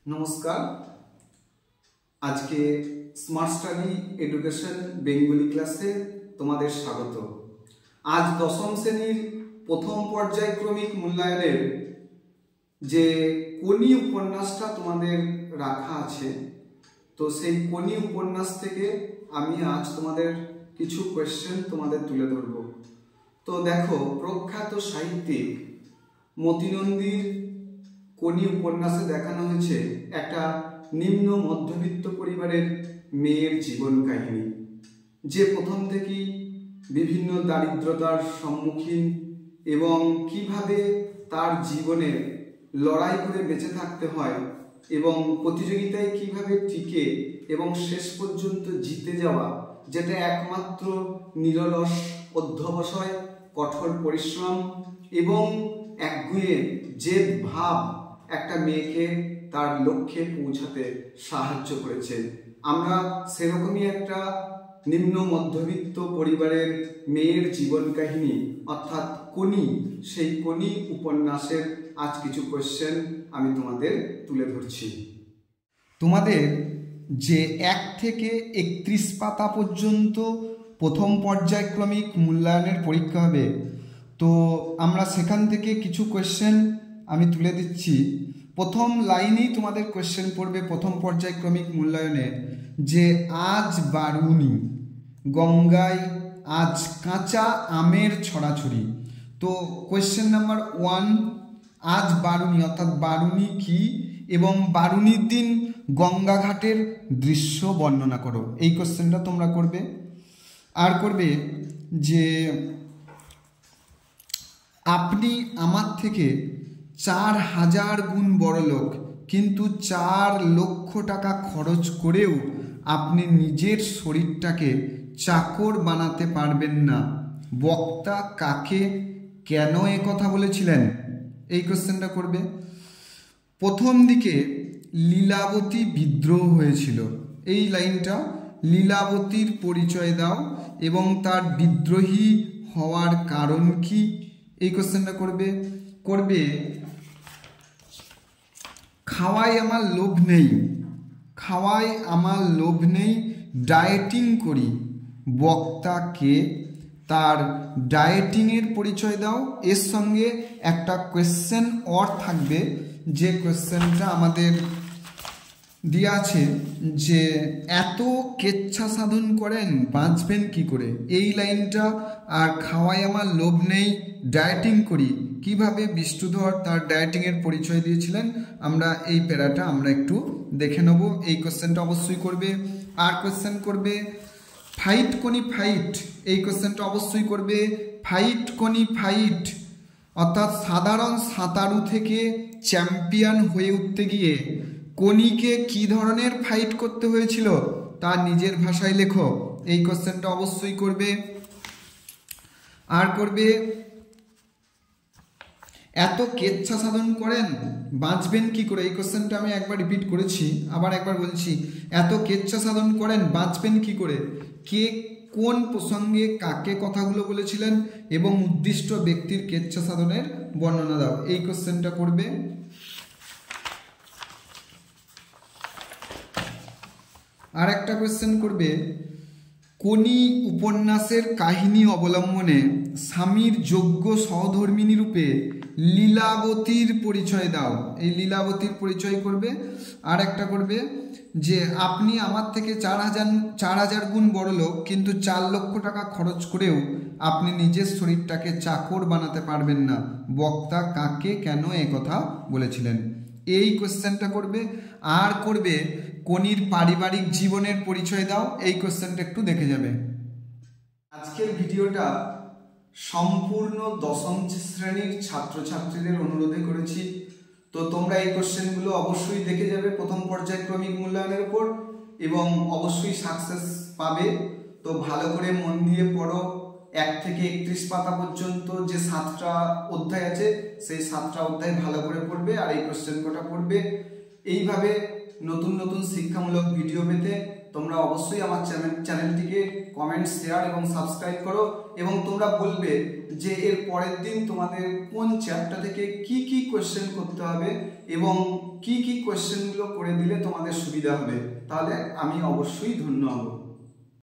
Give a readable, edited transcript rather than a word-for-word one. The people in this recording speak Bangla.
নমস্কার। আজকে স্মার্ট স্টাডি এডুকেশন বেঙ্গলি ক্লাসে তোমাদের স্বাগত। আজ দশম শ্রেণীর প্রথম পর্যায়ক্রমিক মূল্যায়নের যে কোনি উপন্যাসটা তোমাদের রাখা আছে, তো সেই কোনি উপন্যাস থেকে আমি আজ তোমাদের কিছু কোয়েশ্চেন তোমাদের তুলে ধরব। তো দেখো, প্রখ্যাত সাহিত্যিক মতি নন্দীর কোনি উপন্যাসে দেখানো হয়েছে একটা নিম্ন মধ্যবিত্ত পরিবারের মেয়ের জীবন কাহিনী, যে প্রথম থেকেই বিভিন্ন দারিদ্রতার সম্মুখীন এবং কিভাবে তার জীবনে লড়াই করে বেঁচে থাকতে হয় এবং প্রতিযোগিতায় কিভাবে টিকে এবং শেষ পর্যন্ত জিতে যাওয়া, যেটা একমাত্র নিরলস অধ্যবসায়, কঠোর পরিশ্রম এবং একগুঁয়ে জেদ ভাব একটা মেয়েকে তার লক্ষ্যে পৌঁছাতে সাহায্য করেছে। আমরা সেরকমই একটা নিম্ন মধ্যবিত্ত পরিবারের মেয়ের জীবন কাহিনী অর্থাৎ কোনি, সেই কোনি উপন্যাসের আজ কিছু কোয়েশ্চেন আমি তোমাদের তুলে ধরছি। তোমাদের যে 1 থেকে 31 পাতা পর্যন্ত প্রথম পর্যায়ক্রমিক মূল্যায়নের পরীক্ষা হবে, তো আমরা সেখান থেকে কিছু কোয়েশ্চেন আমি তুলে দিচ্ছি। প্রথম লাইনেই তোমাদের কোয়েশ্চেন পড়বে প্রথম পর্যায়ক্রমিক মূল্যায়নে, যে আজ বারুনি গঙ্গায় আজ কাঁচা আমের ছড়াছড়ি। তো কোয়েশ্চেন নাম্বার 1, আজ বারুনি অর্থাৎ বারুনি কি এবং বারুনির দিন গঙ্গাঘাটের দৃশ্য বর্ণনা করো। এই কোয়েশ্চেনটা তোমরা করবে। আর করবে যে আপনি আমার থেকে 4000 গুণ বড় লোক, কিন্তু 4 লক্ষ টাকা খরচ করেও আপনি নিজের শরীরটাকে চাকর বানাতে পারবেন না। বক্তা কাকে কেন এ কথা বলেছিলেন? এই কোশ্চেনটা করবে। প্রথম দিকে লীলাবতী বিদ্রোহ হয়েছিল, এই লাইনটা, লীলাবতীর পরিচয় দাও এবং তার বিদ্রোহী হওয়ার কারণ কি? এই কোশ্চেনটা করবে। করবে খাওয়াই আমার লোভ নেই, খাওয়াই আমার লোভ নেই, ডায়েটিং করি। বক্তাকে তার ডায়েটিংয়ের পরিচয় দাও। এর সঙ্গে একটা কোয়েশ্চেন অর থাকবে, যে কোয়েশ্চেনটা আমাদের দেওয়া আছে যে এত কেচ্ছা সাধন করেন বাঁচবেন কি করে, এই লাইনটা। আর খাওয়াই আমার লোভ নেই, ডায়েটিং করি, কিভাবে বিষ্ণুধর তার ডায়েটিংয়ের পরিচয় দিয়েছিলেন, আমরা এই প্যারাটা আমরা একটু দেখে নেব। এই কোয়েশ্চেনটা অবশ্যই করবে। আর কোয়েশ্চেন করবে ফাইট কোনি ফাইট, এই কোয়েশ্চেনটা অবশ্যই করবে। ফাইট কোনি ফাইট অর্থাৎ সাধারণ সাঁতারু থেকে চ্যাম্পিয়ন হয়ে উঠতে গিয়ে কোনিকে কি ধরনের ফাইট করতে হয়েছিল তার নিজের ভাষায় লেখো। এই কোশ্চেনটা অবশ্যই করবে। আর করবে এত কেচ্ছা সাধন করেন বাঁচবেন কি করে, এই কোশ্চেনটা আমি একবার রিপিট করেছি, আবার একবার বলছি। এত কেচ্ছা সাধন করেন বাঁচবেন কি করে, কে কোন প্রসঙ্গে কাকে কথাগুলো বলেছিলেন এবং উদ্দিষ্ট ব্যক্তির কেচ্ছা সাধনের বর্ণনা দাও। এই কোশ্চেনটা করবে। আর একটা কোয়েশ্চেন করবে কোনি উপন্যাসের কাহিনী অবলম্বনে স্বামীর যোগ্য সহধর্মিনী রূপে লীলাবতীর পরিচয় দাও। এই লীলাবতীর পরিচয় করবে। আর একটা করবে যে আপনি আমার থেকে 4000 গুণ বড় লোক, কিন্তু 4 লক্ষ টাকা খরচ করেও আপনি নিজের শরীরটাকে চাকর বানাতে পারবেন না। বক্তা কাকে কেন এ কথা বলেছিলেন? এই কোশ্চেনটা করবে। আর করবে কোনির পারিবারিক জীবনের পরিচয় দাও। এই কোশ্চেনটা একটু দেখে যাবে। আজকের ভিডিওটা সম্পূর্ণ দশম শ্রেণীর ছাত্রছাত্রীদের অনুরোধে করেছি, তো তোমরা এই কোশ্চেনগুলো অবশ্যই দেখে যাবে প্রথম পর্যায়ক্রমিক মূল্যায়নের উপর এবং অবশ্যই সাকসেস পাবে। তো ভালো করে মন দিয়ে পড়ো। 1 থেকে 31 পাতা পর্যন্ত যে 7টা অধ্যায় আছে, সেই 7টা অধ্যায় ভালো করে পড়বে আর এই কোশ্চেন কটা পড়বে। এইভাবে নতুন নতুন শিক্ষামূলক ভিডিও পেতে তোমরা অবশ্যই আমার চ্যানেলটিকে কমেন্ট, শেয়ার এবং সাবস্ক্রাইব করো এবং তোমরা বলবে যে এর পরের দিন তোমাদের কোন চ্যাপ্টার থেকে কি কি কোশ্চেন করতে হবে এবং কি কি কোয়েশ্চেনগুলো করে দিলে তোমাদের সুবিধা হবে, তাহলে আমি অবশ্যই ধন্য হব।